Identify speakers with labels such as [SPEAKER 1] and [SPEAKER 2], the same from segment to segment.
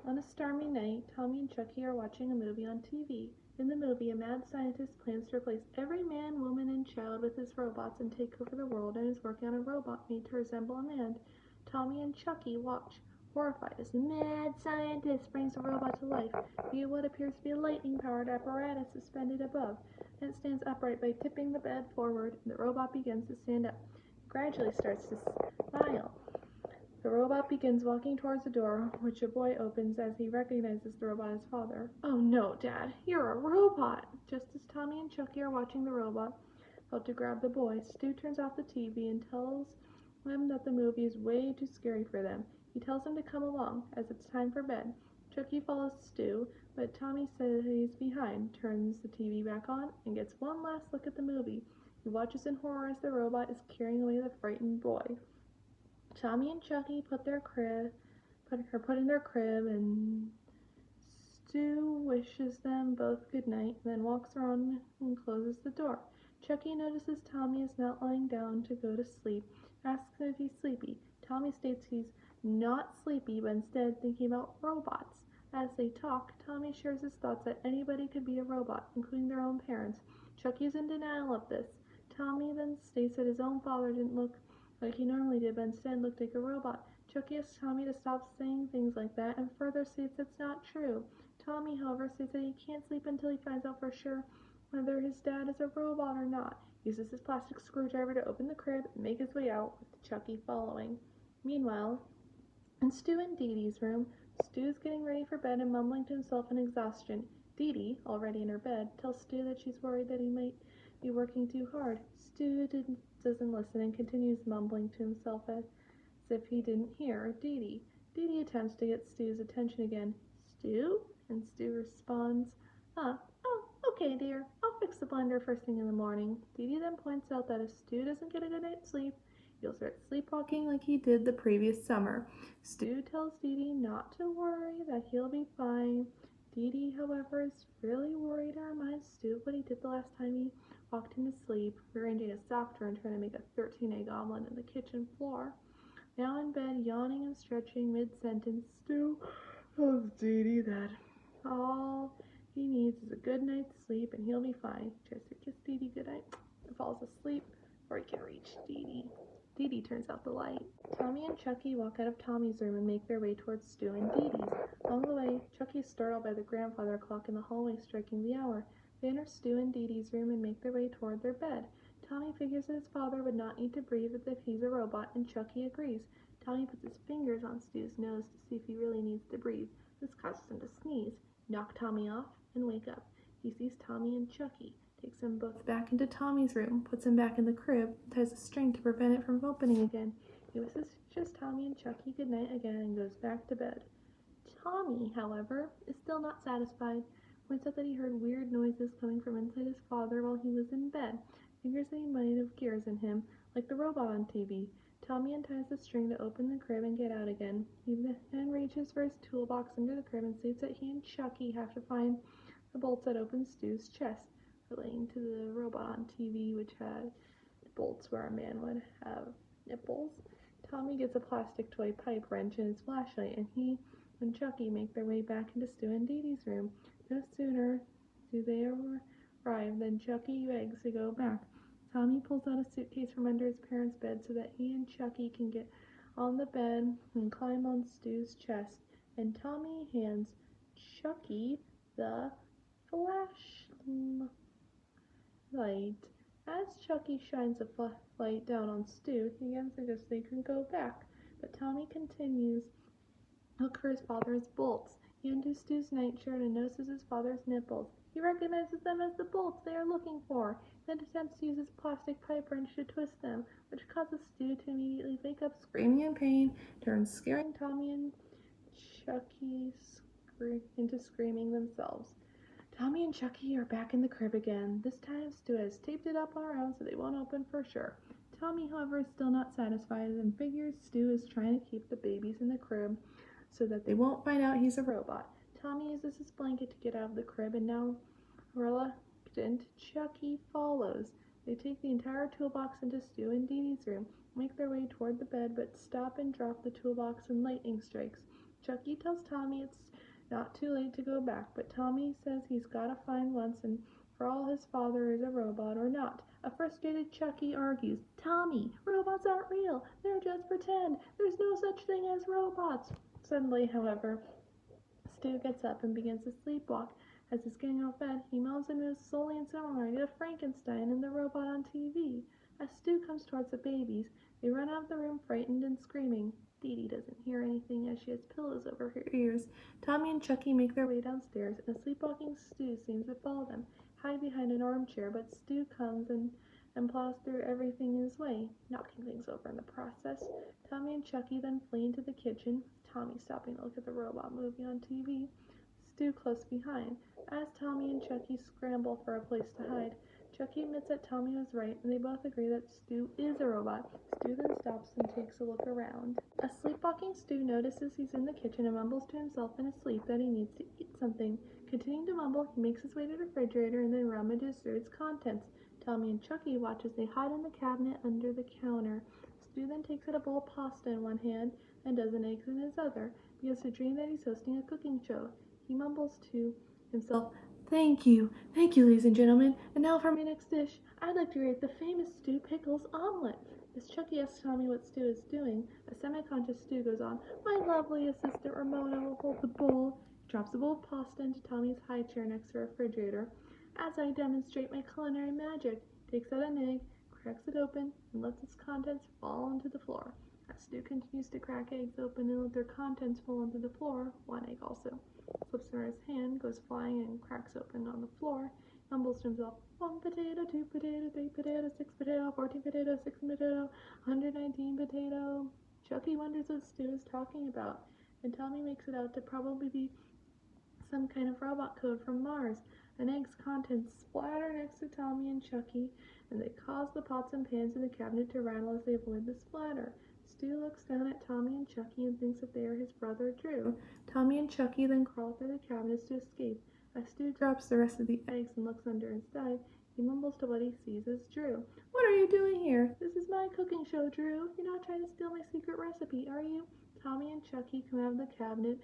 [SPEAKER 1] On a stormy night, Tommy and Chuckie are watching a movie on TV. In the movie, a mad scientist plans to replace every man, woman, and child with his robots and take over the world, and is working on a robot made to resemble a man. Tommy and Chuckie watch, horrified, as the mad scientist brings the robot to life via what appears to be a lightning-powered apparatus suspended above. Then it stands upright by tipping the bed forward, and the robot begins to stand up. It gradually starts to smile. The robot begins walking towards the door, which a boy opens as he recognizes the robot as father. "Oh no, Dad, you're a robot!" Just as Tommy and Chuckie are watching the robot about to grab the boy, Stu turns off the TV and tells them that the movie is way too scary for them. He tells them to come along, as it's time for bed. Chuckie follows Stu, but Tommy stays behind, turns the TV back on, and gets one last look at the movie. He watches in horror as the robot is carrying away the frightened boy. Tommy and Chuckie put in their crib, and Stu wishes them both good night, and then walks around and closes the door. Chuckie notices Tommy is not lying down to go to sleep, asks him if he's sleepy. Tommy states he's not sleepy, but instead thinking about robots. As they talk, Tommy shares his thoughts that anybody could be a robot, including their own parents. Chuckie is in denial of this. Tommy then states that his own father didn't look like he normally did, but instead looked like a robot. Chuckie asks Tommy to stop saying things like that, and further states that's not true. Tommy, however, states that he can't sleep until he finds out for sure whether his dad is a robot or not. He uses his plastic screwdriver to open the crib and make his way out, with Chuckie following. Meanwhile, in Stu and Dee Dee's room, Stu's getting ready for bed and mumbling to himself in exhaustion. Dee Dee, already in her bed, tells Stu that she's worried that he might be working too hard. Stu doesn't listen and continues mumbling to himself as if he didn't hear Dee Dee. Dee Dee attempts to get Stu's attention again. "Stu?" And Stu responds, oh, okay, dear. I'll fix the blender first thing in the morning." Dee Dee then points out that if Stu doesn't get a good night's sleep, he'll start sleepwalking like he did the previous summer. Stu tells Dee Dee not to worry, that he'll be fine. Dee Dee, however, is really worried and reminds Stu what he did the last time he walked him to sleep, rearranging a software and trying to make a 13-egg omelet on the kitchen floor. Now in bed, yawning and stretching mid-sentence, Stu tells Dee Dee that all he needs is a good night's sleep and he'll be fine. Tries to kiss Dee Dee goodnight and falls asleep before he can reach Dee Dee. Dee Dee turns out the light. Tommy and Chuckie walk out of Tommy's room and make their way towards Stu and Dee Dee's. Along the way, Chuckie is startled by the grandfather clock in the hallway striking the hour. They enter Stu and Dee Dee's room and make their way toward their bed. Tommy figures that his father would not need to breathe if he's a robot, and Chuckie agrees. Tommy puts his fingers on Stu's nose to see if he really needs to breathe. This causes him to sneeze, knock Tommy off, and wake up. He sees Tommy and Chuckie, takes them both back into Tommy's room, puts them back in the crib, and ties a string to prevent it from opening again. He wishes Tommy and Chuckie good night again and goes back to bed. Tommy, however, is still not satisfied. Points out that he heard weird noises coming from inside his father while he was in bed. Figures that he might have gears in him, like the robot on TV. Tommy unties the string to open the crib and get out again. He then reaches for his toolbox under the crib and states that he and Chuckie have to find the bolts that open Stu's chest, relating to the robot on TV, which had bolts where a man would have nipples. Tommy gets a plastic toy pipe wrench and his flashlight, and he and Chuckie make their way back into Stu and Dee Dee's room. No sooner do they arrive than Chuckie begs to go back. Tommy pulls out a suitcase from under his parents' bed so that he and Chuckie can get on the bed and climb on Stu's chest, and Tommy hands Chuckie the flashlight. As Chuckie shines the flashlight down on Stu, he again suggests they can go back, but Tommy continues to look for his father's bolts. He undoes Stu's nightshirt and notices his father's nipples. He recognizes them as the bolts they are looking for, then attempts to use his plastic pipe wrench to twist them, which causes Stu to immediately wake up screaming in pain, turns scaring Tommy and Chuckie into screaming themselves. Tommy and Chuckie are back in the crib again. This time Stu has taped it up around so they won't open for sure. Tommy, however, is still not satisfied and figures Stu is trying to keep the babies in the crib so that they won't find out he's a robot. Tommy uses his blanket to get out of the crib, and now reluctant Chuckie follows. They take the entire toolbox into Stu and Dee Dee's room, make their way toward the bed, but stop and drop the toolbox and lightning strikes. Chucky tells Tommy it's not too late to go back, but Tommy says he's gotta find once and for all his father is a robot or not. A frustrated Chucky argues, Tommy, robots aren't real. They're just pretend. There's no such thing as robots. Suddenly, however, Stu gets up and begins to sleepwalk. As he's getting out of bed, he moans and moves slowly and similarly to Frankenstein and the robot on TV. As Stu comes towards the babies, they run out of the room frightened and screaming. Dee Dee doesn't hear anything as she has pillows over her ears. Tommy and Chucky make their way downstairs, and a sleepwalking Stu seems to follow them, hide behind an armchair, but Stu comes and plows through everything in his way, knocking things over in the process. Tommy and Chucky then flee into the kitchen, Tommy stopping to look at the robot movie on TV, Stu close behind. As Tommy and Chucky scramble for a place to hide, Chucky admits that Tommy was right, and they both agree that Stu is a robot. Stu then stops and takes a look around. A sleepwalking Stu notices he's in the kitchen and mumbles to himself in his sleep that he needs to eat something. Continuing to mumble, he makes his way to the refrigerator and then rummages through its contents. Tommy and Chucky watch as they hide in the cabinet under the counter. Stu then takes out a bowl of pasta in one hand and dozen eggs in his other. He begins to dream that he's hosting a cooking show. He mumbles to himself, Thank you, ladies and gentlemen. And now for my next dish. I'd like to create the famous Stu Pickles omelet. As Chucky asks Tommy what Stu is doing, a semi-conscious Stu goes on, My lovely assistant Ramona will hold the bowl. He drops the bowl of pasta into Tommy's high chair next to the refrigerator. As I demonstrate my culinary magic, takes out an egg, cracks it open, and lets its contents fall onto the floor. As Stu continues to crack eggs open and let their contents fall onto the floor, one egg also slips from his hand, goes flying, and cracks open on the floor. Mumbles to himself, 1 potato, 2 potato, 3 potato, 6 potato, 14 potato, 6 potato, 119 potato. Chucky wonders what Stu is talking about, and Tommy makes it out to probably be some kind of robot code from Mars. An egg's contents splatter next to Tommy and Chucky, and they cause the pots and pans in the cabinet to rattle as they avoid the splatter. Stu looks down at Tommy and Chucky and thinks that they are his brother Drew. Tommy and Chucky then crawl through the cabinets to escape. As Stu drops the rest of the eggs and looks under his dive, he mumbles to what he sees as Drew. What are you doing here? This is my cooking show, Drew. You're not trying to steal my secret recipe, are you? Tommy and Chucky come out of the cabinet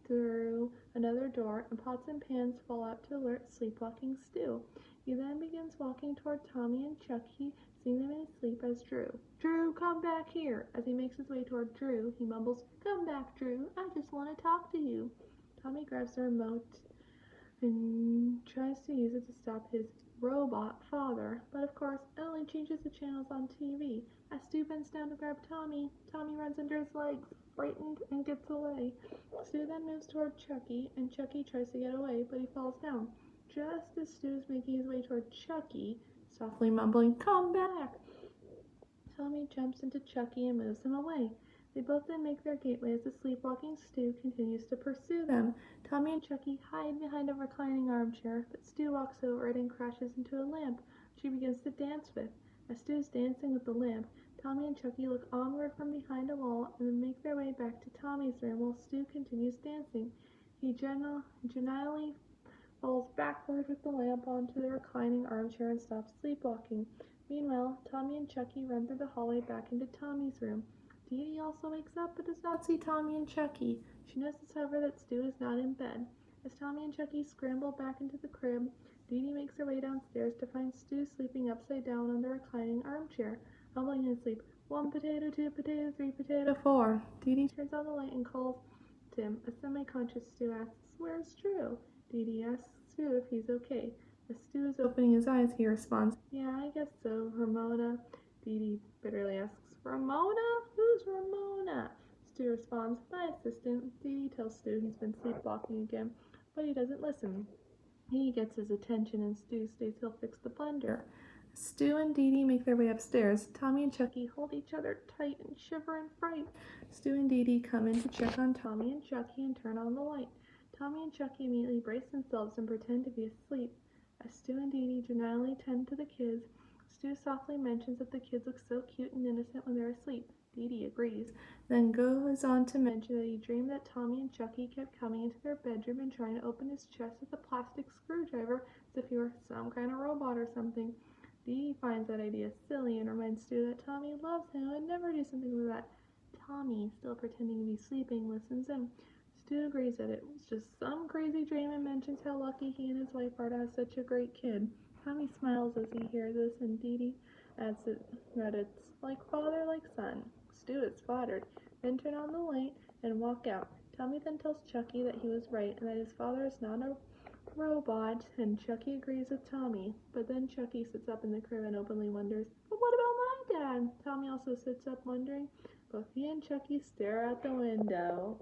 [SPEAKER 1] through another door, and pots and pans fall out to alert sleepwalking Stu. He then begins walking toward Tommy and Chucky, seeing them in his sleep as Drew. Drew, come back here! As he makes his way toward Drew, he mumbles, Come back, Drew. I just want to talk to you. Tommy grabs the remote and tries to use it to stop his robot father, but of course, it only changes the channels on TV. As Stu bends down to grab Tommy, Tommy runs under his legs, frightened, and gets away. Stu then moves toward Chucky, and Chucky tries to get away, but he falls down. Just as Stu is making his way toward Chucky, softly mumbling, Come back! Tommy jumps into Chucky and moves him away. They both then make their gateway as the sleepwalking Stu continues to pursue them. Tommy and Chucky hide behind a reclining armchair, but Stu walks over it and crashes into a lamp, which he begins to dance with. As Stu is dancing with the lamp, Tommy and Chucky look onward from behind a wall and then make their way back to Tommy's room while Stu continues dancing. He genially falls backward with the lamp onto the reclining armchair and stops sleepwalking. Meanwhile, Tommy and Chucky run through the hallway back into Tommy's room. Dee Dee also wakes up but does not see Tommy and Chucky. She notices, however, that Stu is not in bed. As Tommy and Chucky scramble back into the crib, Dee Dee makes her way downstairs to find Stu sleeping upside down on the reclining armchair, mumbling in his sleep, 1 potato, 2 potato, 3 potato, 4. Dee Dee turns on the light and calls to him. A semi-conscious Stu asks, Where's Drew? Dee Dee asks Stu if he's okay. As Stu is opening his eyes, he responds, Yeah, I guess so, Ramona. Dee Dee bitterly asks, Ramona? Who's Ramona? Stu responds, My assistant. Dee Dee tells Stu he's been sleepwalking again, but he doesn't listen. He gets his attention and Stu states he'll fix the blender. Stu and Dee Dee make their way upstairs. Tommy and Chucky hold each other tight and shiver in fright. Stu and Dee Dee come in to check on Tommy and Chucky and turn on the light. Tommy and Chucky immediately brace themselves and pretend to be asleep. As Stu and Dee Dee genially tend to the kids, Stu softly mentions that the kids look so cute and innocent when they're asleep. Dee Dee agrees, then goes on to mention that he dreamed that Tommy and Chucky kept coming into their bedroom and trying to open his chest with a plastic screwdriver as if he were some kind of robot or something. Dee Dee finds that idea silly and reminds Stu that Tommy loves him and would never do something like that. Tommy, still pretending to be sleeping, listens in. Stu agrees that it was just some crazy dream and mentions how lucky he and his wife are to have such a great kid. Tommy smiles as he hears this, and Dee Dee adds that it's like father, like son. Stu is flattered, then turn on the light and walk out. Tommy then tells Chuckie that he was right and that his father is not a robot, and Chuckie agrees with Tommy. But then Chuckie sits up in the crib and openly wonders, but what about my dad? Tommy also sits up wondering. Both he and Chuckie stare out the window.